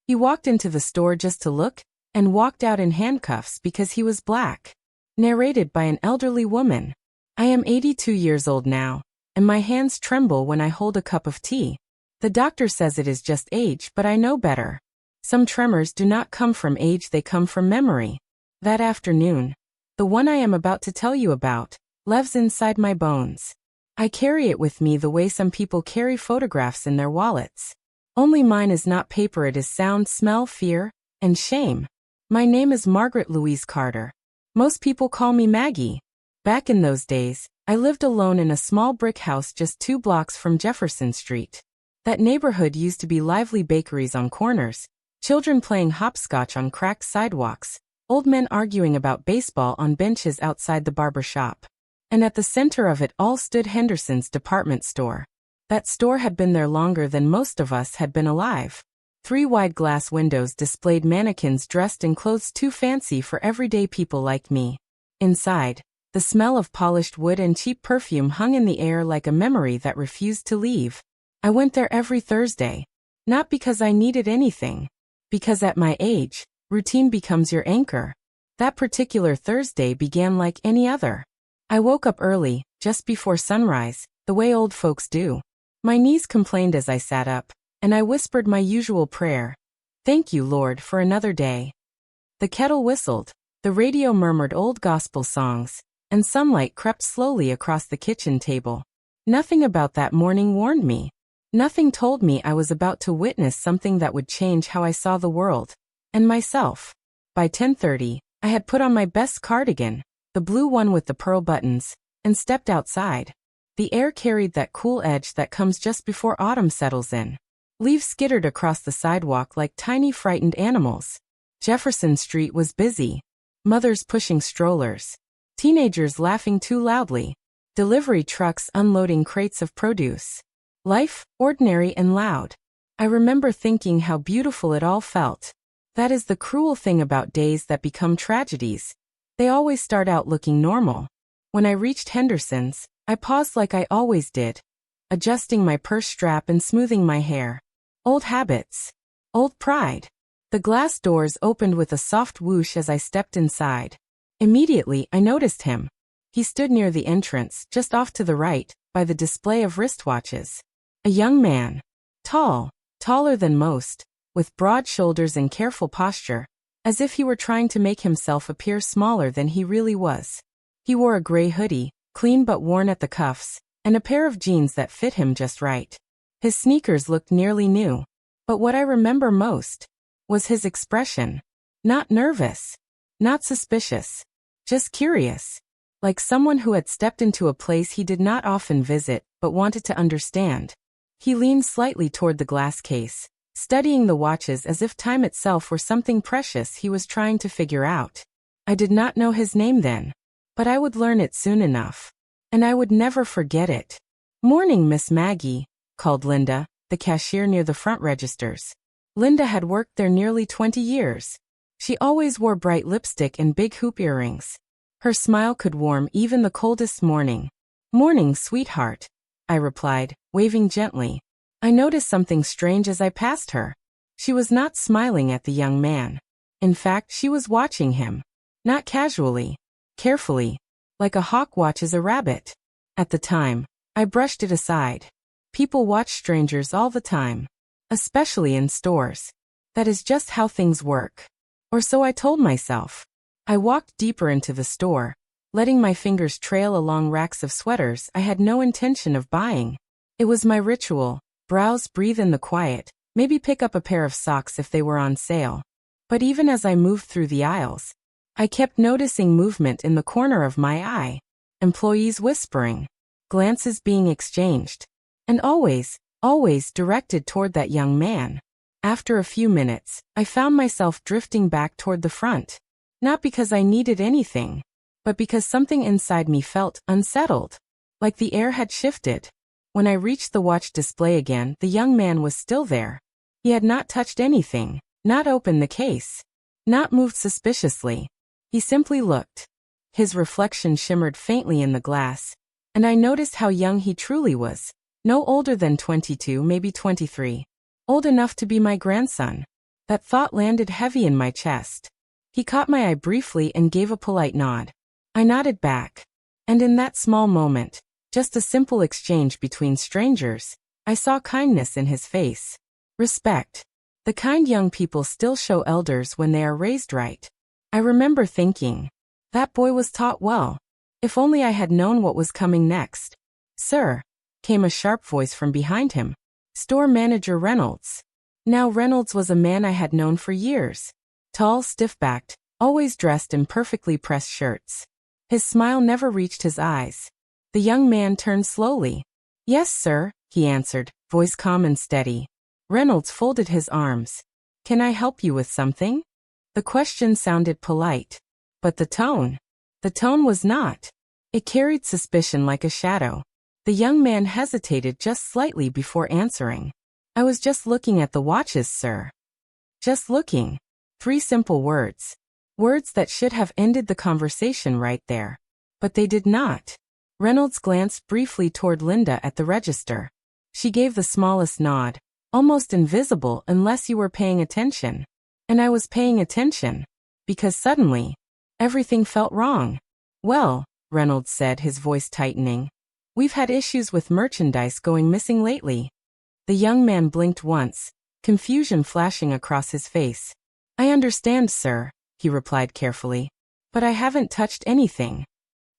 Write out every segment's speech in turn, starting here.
He walked into the store just to look, and walked out in handcuffs because he was black. Narrated by an elderly woman. I am 82 years old now, and my hands tremble when I hold a cup of tea. The doctor says it is just age, but I know better. Some tremors do not come from age, they come from memory. That afternoon, the one I am about to tell you about, lives inside my bones. I carry it with me the way some people carry photographs in their wallets. Only mine is not paper, it is sound, smell, fear, and shame. My name is Margaret Louise Carter. Most people call me Maggie. Back in those days, I lived alone in a small brick house just 2 blocks from Jefferson Street. That neighborhood used to be lively bakeries on corners, children playing hopscotch on cracked sidewalks, old men arguing about baseball on benches outside the barber shop. And at the center of it all stood Henderson's department store. That store had been there longer than most of us had been alive. 3 wide glass windows displayed mannequins dressed in clothes too fancy for everyday people like me. Inside, the smell of polished wood and cheap perfume hung in the air like a memory that refused to leave. I went there every Thursday. Not because I needed anything. Because at my age, routine becomes your anchor. That particular Thursday began like any other. I woke up early, just before sunrise, the way old folks do. My knees complained as I sat up, and I whispered my usual prayer. Thank you, Lord, for another day. The kettle whistled, the radio murmured old gospel songs, and sunlight crept slowly across the kitchen table. Nothing about that morning warned me. Nothing told me I was about to witness something that would change how I saw the world, and myself. By 10:30, I had put on my best cardigan, the blue one with the pearl buttons, and stepped outside. The air carried that cool edge that comes just before autumn settles in. Leaves skittered across the sidewalk like tiny frightened animals. Jefferson Street was busy. Mothers pushing strollers. Teenagers laughing too loudly. Delivery trucks unloading crates of produce. Life, ordinary and loud. I remember thinking how beautiful it all felt. That is the cruel thing about days that become tragedies. They always start out looking normal. When I reached Henderson's, I paused like I always did, adjusting my purse strap and smoothing my hair. Old habits. Old pride. The glass doors opened with a soft whoosh as I stepped inside. Immediately, I noticed him. He stood near the entrance, just off to the right, by the display of wristwatches. A young man. Tall, taller than most, with broad shoulders and careful posture, as if he were trying to make himself appear smaller than he really was. He wore a gray hoodie, clean but worn at the cuffs, and a pair of jeans that fit him just right. His sneakers looked nearly new. But what I remember most was his expression. Not nervous. Not suspicious. Just curious. Like someone who had stepped into a place he did not often visit, but wanted to understand. He leaned slightly toward the glass case, studying the watches as if time itself were something precious he was trying to figure out. I did not know his name then, but I would learn it soon enough. And I would never forget it. "Morning, Miss Maggie," called Linda, the cashier near the front registers. Linda had worked there nearly 20 years. She always wore bright lipstick and big hoop earrings. Her smile could warm even the coldest morning. "Morning, sweetheart," I replied, waving gently. I noticed something strange as I passed her. She was not smiling at the young man. In fact, she was watching him. Not casually. Carefully. Like a hawk watches a rabbit. At the time, I brushed it aside. People watch strangers all the time. Especially in stores. That is just how things work. Or so I told myself. I walked deeper into the store, letting my fingers trail along racks of sweaters I had no intention of buying. It was my ritual. Browse, breathe in the quiet, maybe pick up a pair of socks if they were on sale. But even as I moved through the aisles, I kept noticing movement in the corner of my eye. Employees whispering. Glances being exchanged. And always directed toward that young man. After a few minutes, I found myself drifting back toward the front. Not because I needed anything, but because something inside me felt unsettled. Like the air had shifted. When I reached the watch display again, the young man was still there. He had not touched anything, not opened the case, not moved suspiciously. He simply looked. His reflection shimmered faintly in the glass, and I noticed how young he truly was. No older than 22, maybe 23. Old enough to be my grandson. That thought landed heavy in my chest. He caught my eye briefly and gave a polite nod. I nodded back. And in that small moment, just a simple exchange between strangers, I saw kindness in his face. Respect. The kind young people still show elders when they are raised right. I remember thinking, that boy was taught well. If only I had known what was coming next. Sir, came a sharp voice from behind him. Store manager Reynolds. Now Reynolds was a man I had known for years. Tall, stiff-backed, always dressed in perfectly pressed shirts. His smile never reached his eyes. The young man turned slowly. Yes, sir, he answered, voice calm and steady. Reynolds folded his arms. Can I help you with something? The question sounded polite. But the tone was not. It carried suspicion like a shadow. The young man hesitated just slightly before answering. I was just looking at the watches, sir. Just looking. 3 simple words. Words that should have ended the conversation right there. But they did not. Reynolds glanced briefly toward Linda at the register. She gave the smallest nod, almost invisible unless you were paying attention. And I was paying attention. Because suddenly, everything felt wrong. Well, Reynolds said, his voice tightening. We've had issues with merchandise going missing lately. The young man blinked once, confusion flashing across his face. I understand, sir, he replied carefully. But I haven't touched anything.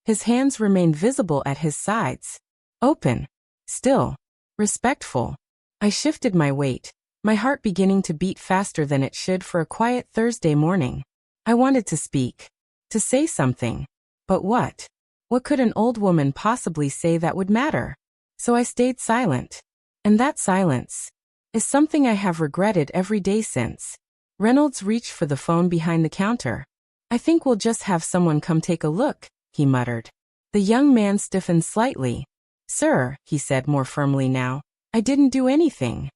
His hands remained visible at his sides. Open. Still. Respectful. I shifted my weight, my heart beginning to beat faster than it should for a quiet Thursday morning. I wanted to speak. To say something. But what? What could an old woman possibly say that would matter? So I stayed silent. And that silence is something I have regretted every day since. Reynolds reached for the phone behind the counter. I think we'll just have someone come take a look, he muttered. The young man stiffened slightly. Sir, he said more firmly now, I didn't do anything.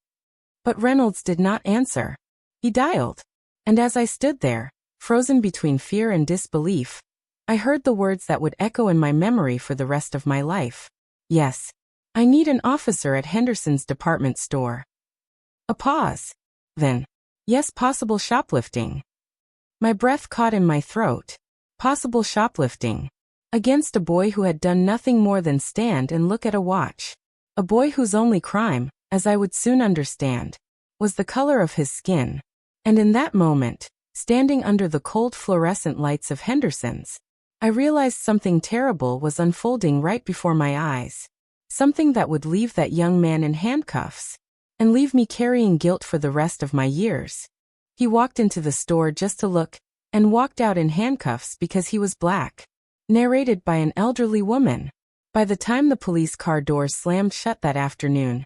But Reynolds did not answer. He dialed. And as I stood there, frozen between fear and disbelief, I heard the words that would echo in my memory for the rest of my life. Yes. I need an officer at Henderson's department store. A pause. Then, yes, possible shoplifting. My breath caught in my throat. Possible shoplifting. Against a boy who had done nothing more than stand and look at a watch. A boy whose only crime, as I would soon understand, was the color of his skin. And in that moment, standing under the cold fluorescent lights of Henderson's, I realized something terrible was unfolding right before my eyes. Something that would leave that young man in handcuffs, and leave me carrying guilt for the rest of my years. He walked into the store just to look, and walked out in handcuffs because he was black. Narrated by an elderly woman. By the time the police car doors slammed shut that afternoon,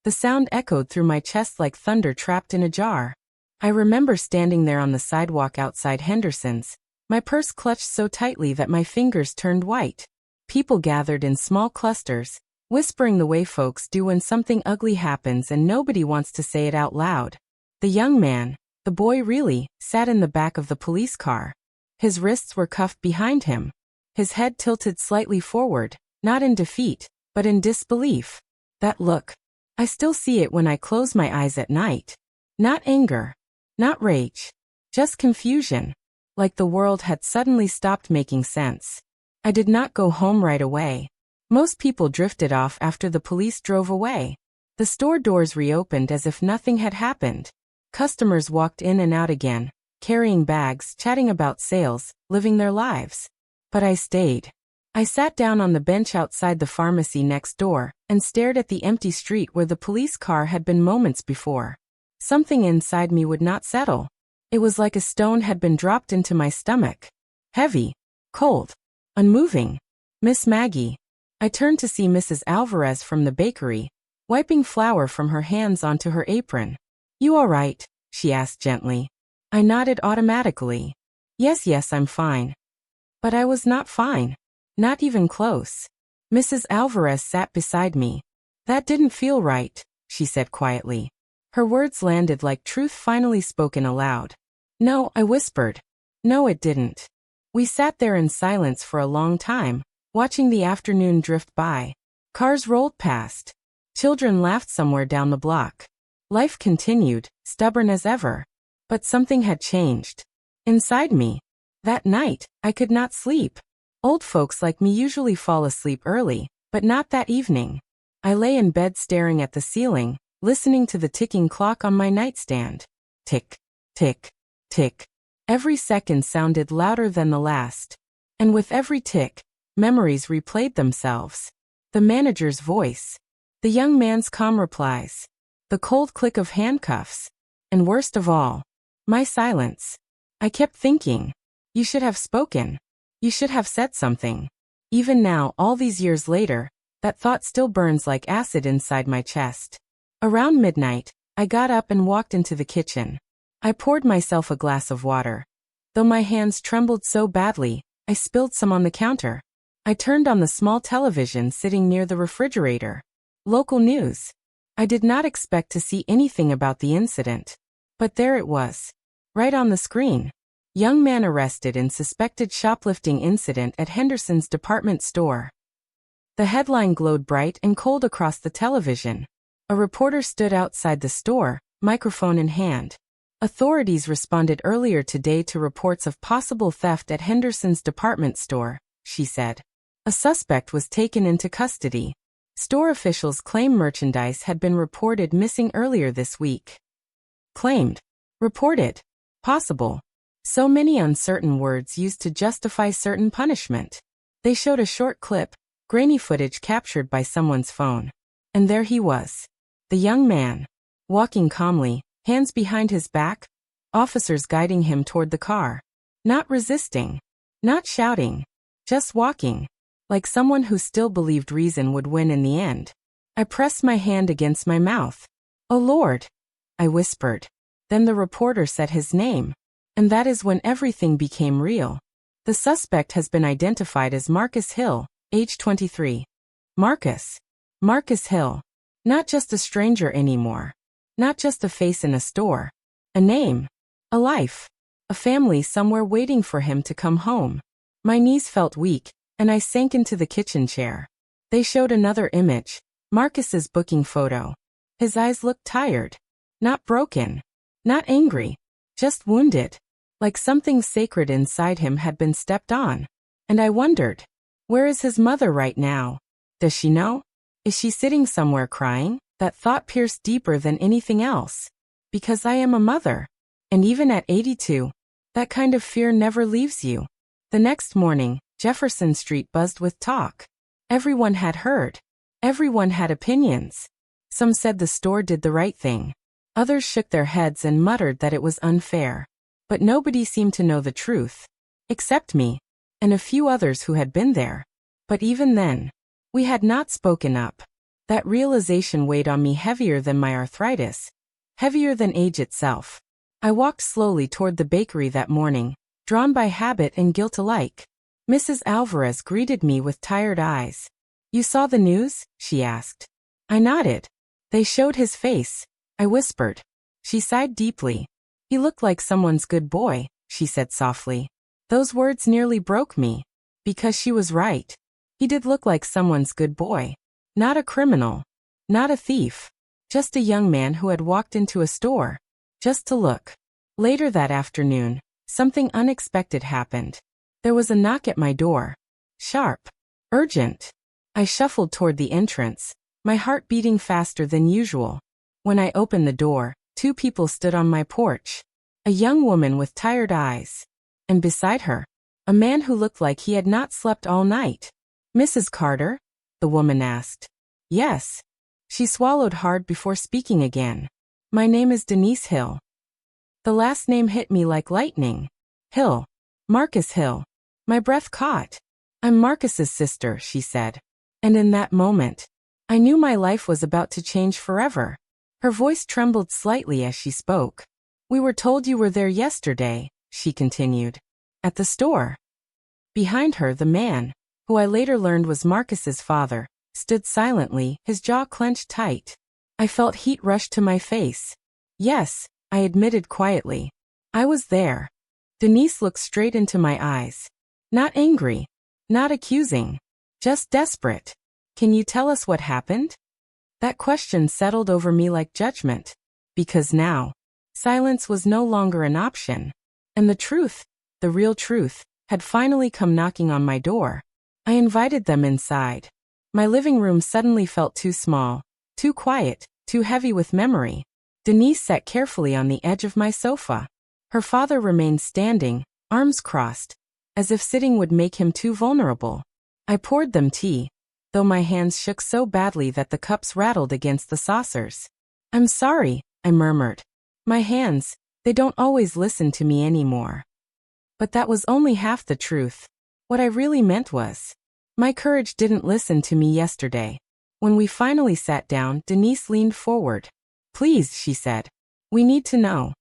the sound echoed through my chest like thunder trapped in a jar. I remember standing there on the sidewalk outside Henderson's, my purse clutched so tightly that my fingers turned white. People gathered in small clusters, whispering the way folks do when something ugly happens and nobody wants to say it out loud. The young man, the boy really, sat in the back of the police car. His wrists were cuffed behind him. His head tilted slightly forward, not in defeat, but in disbelief. That look. I still see it when I close my eyes at night. Not anger. Not rage. Just confusion. Like the world had suddenly stopped making sense. I did not go home right away. Most people drifted off after the police drove away. The store doors reopened as if nothing had happened. Customers walked in and out again, carrying bags, chatting about sales, living their lives. But I stayed. I sat down on the bench outside the pharmacy next door and stared at the empty street where the police car had been moments before. Something inside me would not settle. It was like a stone had been dropped into my stomach. Heavy, cold, unmoving. Miss Maggie. I turned to see Mrs. Alvarez from the bakery, wiping flour from her hands onto her apron. You all right? She asked gently. I nodded automatically. Yes, I'm fine. But I was not fine. Not even close. Mrs. Alvarez sat beside me. That didn't feel right, she said quietly. Her words landed like truth finally spoken aloud. No, I whispered. No, it didn't. We sat there in silence for a long time, watching the afternoon drift by. Cars rolled past. Children laughed somewhere down the block. Life continued, stubborn as ever. But something had changed. Inside me. That night, I could not sleep. Old folks like me usually fall asleep early, but not that evening. I lay in bed staring at the ceiling, listening to the ticking clock on my nightstand. Tick, tick, tick. Every second sounded louder than the last. And with every tick, memories replayed themselves. The manager's voice. The young man's calm replies. The cold click of handcuffs. And worst of all, my silence. I kept thinking, you should have spoken. You should have said something. Even now, all these years later, that thought still burns like acid inside my chest. Around midnight, I got up and walked into the kitchen. I poured myself a glass of water. Though my hands trembled so badly, I spilled some on the counter. I turned on the small television sitting near the refrigerator. Local news. I did not expect to see anything about the incident. But there it was. Right on the screen. Young man arrested in suspected shoplifting incident at Henderson's department store. The headline glowed bright and cold across the television. A reporter stood outside the store, microphone in hand. Authorities responded earlier today to reports of possible theft at Henderson's department store, she said. A suspect was taken into custody. Store officials claim merchandise had been reported missing earlier this week. Claimed. Reported. Possible. So many uncertain words used to justify certain punishment. They showed a short clip, grainy footage captured by someone's phone. And there he was. The young man. Walking calmly, hands behind his back, officers guiding him toward the car. Not resisting. Not shouting. Just walking. Like someone who still believed reason would win in the end. I pressed my hand against my mouth. "Oh Lord," I whispered. Then the reporter said his name. And that is when everything became real. The suspect has been identified as Marcus Hill, age 23. Marcus. Marcus Hill. Not just a stranger anymore. Not just a face in a store. A name. A life. A family somewhere waiting for him to come home. My knees felt weak, and I sank into the kitchen chair. They showed another image. Marcus's booking photo. His eyes looked tired. Not broken. Not angry. Just wounded. Like something sacred inside him had been stepped on. And I wondered, where is his mother right now? Does she know? Is she sitting somewhere crying? That thought pierced deeper than anything else. Because I am a mother. And even at 82, that kind of fear never leaves you. The next morning, Jefferson Street buzzed with talk. Everyone had heard. Everyone had opinions. Some said the store did the right thing. Others shook their heads and muttered that it was unfair. But nobody seemed to know the truth. Except me. And a few others who had been there. But even then, we had not spoken up. That realization weighed on me heavier than my arthritis. Heavier than age itself. I walked slowly toward the bakery that morning, drawn by habit and guilt alike. Mrs. Alvarez greeted me with tired eyes. "You saw the news?" she asked. I nodded. "They showed his face," I whispered. She sighed deeply. "He looked like someone's good boy," she said softly. Those words nearly broke me. Because she was right. He did look like someone's good boy. Not a criminal. Not a thief. Just a young man who had walked into a store. Just to look. Later that afternoon, something unexpected happened. There was a knock at my door. Sharp. Urgent. I shuffled toward the entrance, my heart beating faster than usual. When I opened the door, 2 people stood on my porch. A young woman with tired eyes. And beside her, a man who looked like he had not slept all night. "Mrs. Carter?" the woman asked. "Yes." She swallowed hard before speaking again. "My name is Denise Hill." The last name hit me like lightning. Hill. Marcus Hill. My breath caught. "I'm Marcus's sister," she said. And in that moment, I knew my life was about to change forever. Her voice trembled slightly as she spoke. "We were told you were there yesterday," she continued. "At the store." Behind her, the man, who I later learned was Marcus's father, stood silently, his jaw clenched tight. I felt heat rush to my face. "Yes," I admitted quietly. "I was there." Denise looked straight into my eyes. Not angry. Not accusing. Just desperate. "Can you tell us what happened?" That question settled over me like judgment. Because now, Silence was no longer an option. And the truth, the real truth, had finally come knocking on my door. I invited them inside. My living room suddenly felt too small, too quiet, too heavy with memory. Denise sat carefully on the edge of my sofa. Her father remained standing, arms crossed, as if sitting would make him too vulnerable. I poured them tea, though my hands shook so badly that the cups rattled against the saucers. "I'm sorry," I murmured. "My hands, they don't always listen to me anymore." But that was only half the truth. What I really meant was, my courage didn't listen to me yesterday. When we finally sat down, Denise leaned forward. "Please," she said. "We need to know."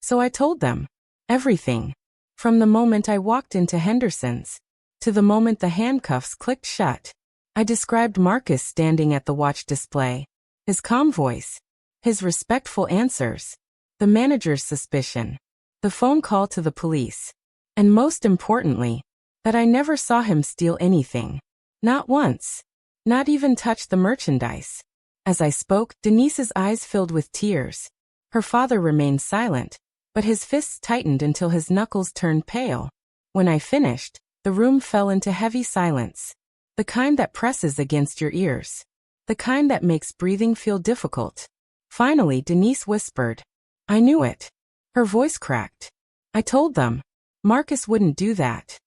So I told them. Everything. From the moment I walked into Henderson's, to the moment the handcuffs clicked shut. I described Marcus standing at the watch display. His calm voice. His respectful answers. The manager's suspicion. The phone call to the police. And most importantly, that I never saw him steal anything. Not once. Not even touch the merchandise. As I spoke, Denise's eyes filled with tears. Her father remained silent, but his fists tightened until his knuckles turned pale. When I finished, the room fell into heavy silence. The kind that presses against your ears. The kind that makes breathing feel difficult. Finally, Denise whispered. I knew it. Her voice cracked. I told them. Marcus wouldn't do that.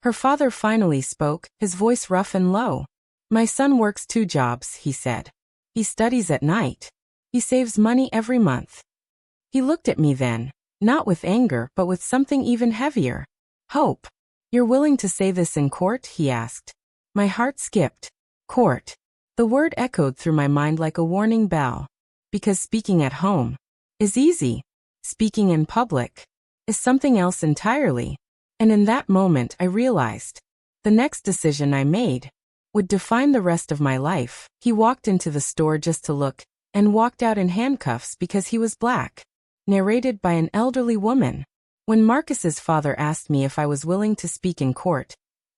Her father finally spoke, his voice rough and low. My son works 2 jobs, he said. He studies at night. He saves money every month. He looked at me then, not with anger but with something even heavier. Hope. You're willing to say this in court? He asked. My heart skipped. Court. The word echoed through my mind like a warning bell. Because speaking at home is easy. Speaking in public is something else entirely. And in that moment I realized the next decision I made would define the rest of my life. He walked into the store just to look, and walked out in handcuffs because he was black. Narrated by an elderly woman. When Marcus's father asked me if I was willing to speak in court,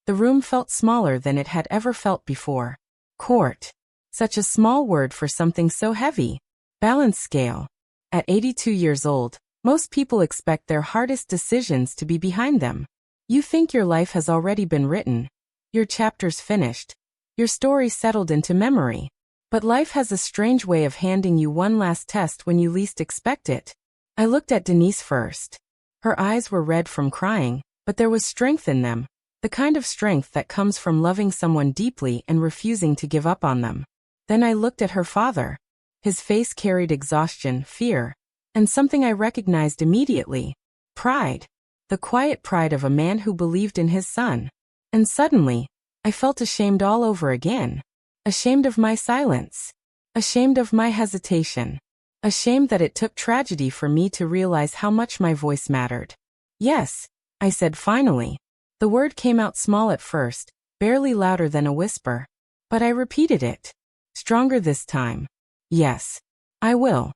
the room felt smaller than it had ever felt before. Court. Such a small word for something so heavy. Balance scale. At 82 years old, most people expect their hardest decisions to be behind them. You think your life has already been written. Your chapter's finished. Your story settled into memory. But life has a strange way of handing you one last test when you least expect it. I looked at Denise first. Her eyes were red from crying, but there was strength in them. The kind of strength that comes from loving someone deeply and refusing to give up on them. Then I looked at her father. His face carried exhaustion, fear, and something I recognized immediately. Pride. The quiet pride of a man who believed in his son. And suddenly, I felt ashamed all over again. Ashamed of my silence. Ashamed of my hesitation. Ashamed that it took tragedy for me to realize how much my voice mattered. Yes, I said finally. The word came out small at first, barely louder than a whisper. But I repeated it. Stronger this time. Yes, I will.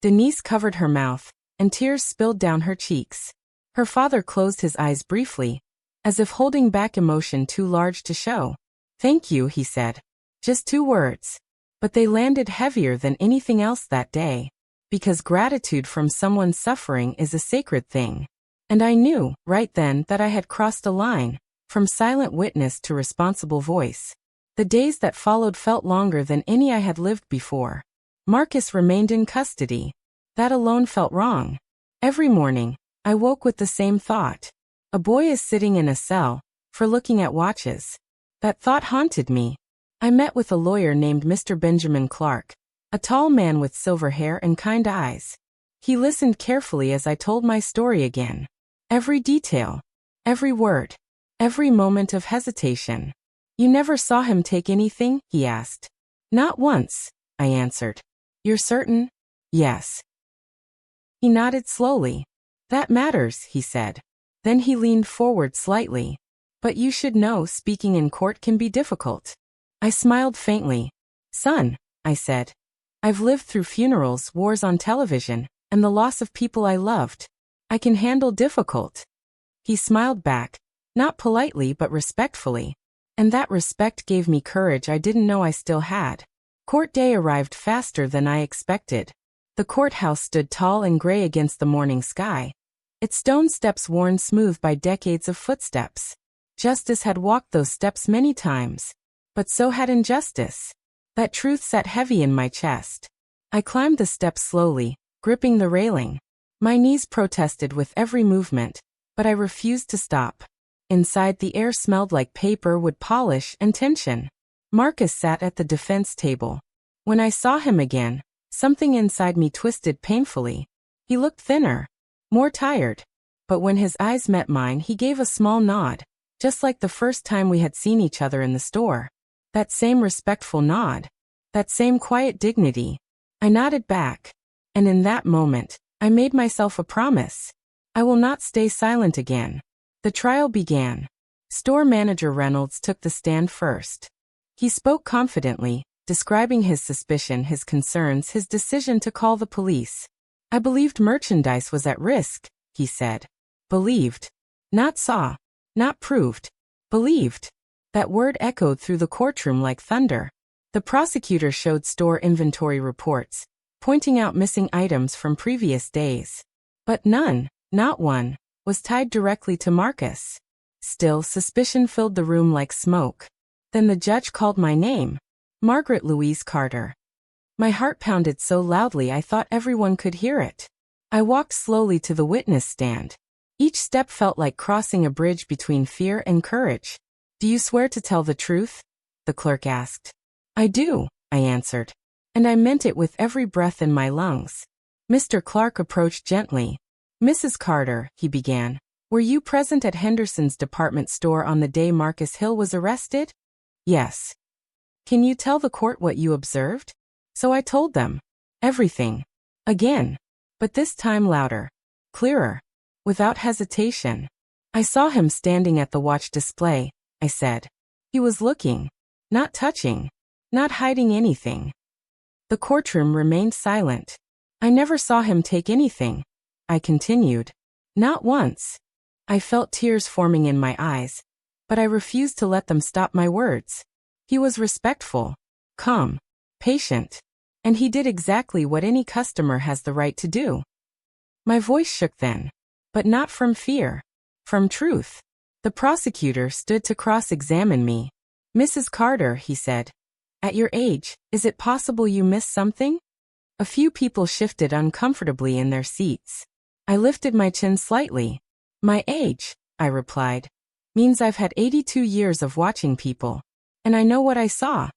Denise covered her mouth, and tears spilled down her cheeks. Her father closed his eyes briefly, as if holding back emotion too large to show. Thank you, he said. Just 2 words. But they landed heavier than anything else that day. Because gratitude from someone suffering is a sacred thing. And I knew, right then, that I had crossed a line, from silent witness to responsible voice. The days that followed felt longer than any I had lived before. Marcus remained in custody. That alone felt wrong. Every morning, I woke with the same thought. A boy is sitting in a cell, for looking at watches. That thought haunted me. I met with a lawyer named Mr. Benjamin Clark, a tall man with silver hair and kind eyes. He listened carefully as I told my story again. Every detail. Every word. Every moment of hesitation. You never saw him take anything? He asked. Not once, I answered. You're certain? Yes. He nodded slowly. That matters, he said. Then he leaned forward slightly. But you should know speaking in court can be difficult. I smiled faintly. Son, I said. I've lived through funerals, wars on television, and the loss of people I loved. I can handle difficult. He smiled back, not politely but respectfully. And that respect gave me courage I didn't know I still had. Court day arrived faster than I expected. The courthouse stood tall and gray against the morning sky, its stone steps worn smooth by decades of footsteps. Justice had walked those steps many times, but so had injustice. That truth sat heavy in my chest. I climbed the steps slowly, gripping the railing. My knees protested with every movement, but I refused to stop. Inside, the air smelled like paper, wood polish, and tension. Marcus sat at the defense table. When I saw him again, something inside me twisted painfully. He looked thinner, more tired. But when his eyes met mine, he gave a small nod, just like the first time we had seen each other in the store. That same respectful nod. That same quiet dignity. I nodded back. And in that moment, I made myself a promise. I will not stay silent again. The trial began. Store manager Reynolds took the stand first. He spoke confidently, describing his suspicion, his concerns, his decision to call the police. I believed merchandise was at risk, he said. Believed. Not saw. Not proved. Believed. That word echoed through the courtroom like thunder. The prosecutor showed store inventory reports, pointing out missing items from previous days. But none, not one, was tied directly to Marcus. Still, suspicion filled the room like smoke. Then the judge called my name. Margaret Louise Carter. My heart pounded so loudly I thought everyone could hear it. I walked slowly to the witness stand. Each step felt like crossing a bridge between fear and courage. Do you swear to tell the truth? The clerk asked. I do, I answered. And I meant it with every breath in my lungs. Mr. Clark approached gently. Mrs. Carter, he began, were you present at Henderson's department store on the day Marcus Hill was arrested? Yes. Can you tell the court what you observed? So I told them. Everything. Again. But this time louder. Clearer. Without hesitation. I saw him standing at the watch display, I said. He was looking. Not touching. Not hiding anything. The courtroom remained silent. I never saw him take anything, I continued. Not once. I felt tears forming in my eyes, but I refused to let them stop my words. He was respectful, calm, patient, and he did exactly what any customer has the right to do. My voice shook then, but not from fear, from truth. The prosecutor stood to cross-examine me. Mrs. Carter, he said, at your age, is it possible you missed something? A few people shifted uncomfortably in their seats. I lifted my chin slightly. My age, I replied, means I've had 82 years of watching people, and I know what I saw.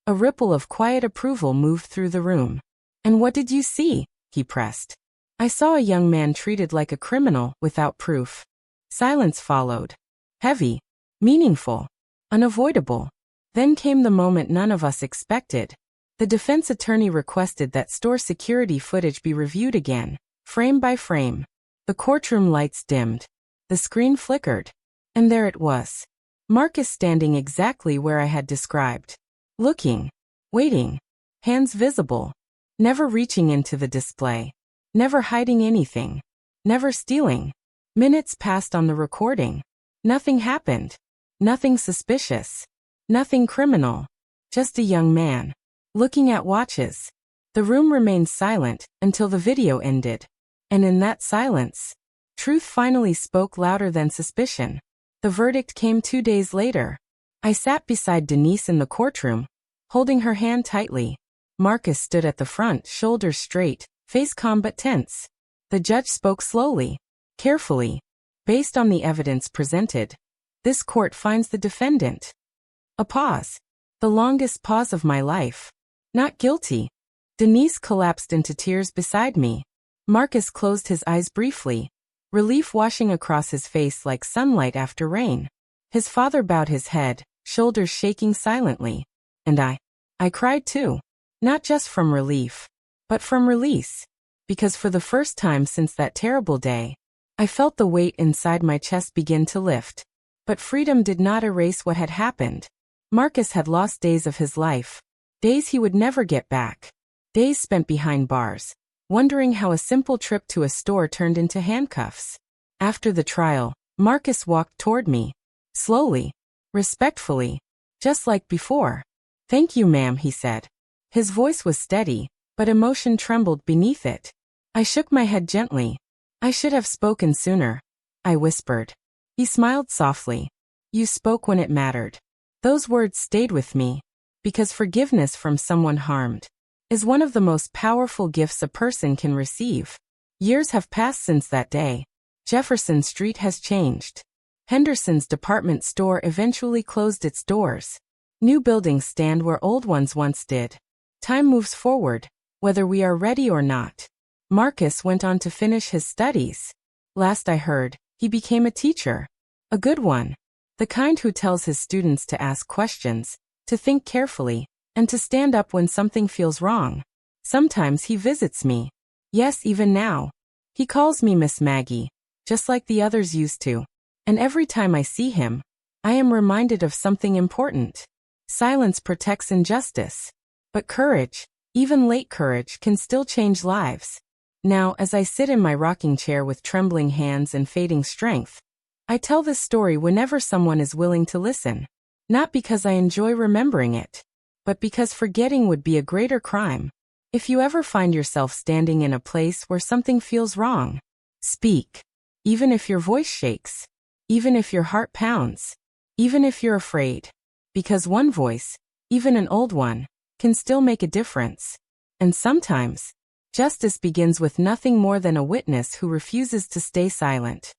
A ripple of quiet approval moved through the room. And what did you see? He pressed. I saw a young man treated like a criminal without proof. Silence followed. Heavy, meaningful, unavoidable. Then came the moment none of us expected. The defense attorney requested that store security footage be reviewed again, frame by frame. The courtroom lights dimmed. The screen flickered. And there it was. Marcus standing exactly where I had described. Looking. Waiting. Hands visible. Never reaching into the display. Never hiding anything. Never stealing. Minutes passed on the recording. Nothing happened. Nothing suspicious. Nothing criminal. Just a young man. Looking at watches. The room remained silent until the video ended. And in that silence, truth finally spoke louder than suspicion. The verdict came 2 days later. I sat beside Denise in the courtroom, holding her hand tightly. Marcus stood at the front, shoulders straight, face calm but tense. The judge spoke slowly, carefully. Based on the evidence presented, this court finds the defendant. A pause. The longest pause of my life. Not guilty. Denise collapsed into tears beside me. Marcus closed his eyes briefly, relief washing across his face like sunlight after rain. His father bowed his head, shoulders shaking silently. And I cried too. Not just from relief, but from release. Because for the first time since that terrible day, I felt the weight inside my chest begin to lift. But freedom did not erase what had happened. Marcus had lost days of his life. Days he would never get back. Days spent behind bars, wondering how a simple trip to a store turned into handcuffs. After the trial, Marcus walked toward me. Slowly. Respectfully. Just like before. Thank you, ma'am, he said. His voice was steady, but emotion trembled beneath it. I shook my head gently. I should have spoken sooner, I whispered. He smiled softly. You spoke when it mattered. Those words stayed with me, because forgiveness from someone harmed is one of the most powerful gifts a person can receive. Years have passed since that day. Jefferson Street has changed. Henderson's department store eventually closed its doors. New buildings stand where old ones once did. Time moves forward, whether we are ready or not. Marcus went on to finish his studies. Last I heard, he became a teacher. A good one. The kind who tells his students to ask questions, to think carefully, and to stand up when something feels wrong. Sometimes he visits me. Yes, even now. He calls me Miss Maggie, just like the others used to. And every time I see him, I am reminded of something important. Silence protects injustice. But courage, even late courage, can still change lives. Now, as I sit in my rocking chair with trembling hands and fading strength, I tell this story whenever someone is willing to listen. Not because I enjoy remembering it, but because forgetting would be a greater crime. If you ever find yourself standing in a place where something feels wrong, speak. Even if your voice shakes. Even if your heart pounds. Even if you're afraid. Because one voice, even an old one, can still make a difference. And sometimes, justice begins with nothing more than a witness who refuses to stay silent.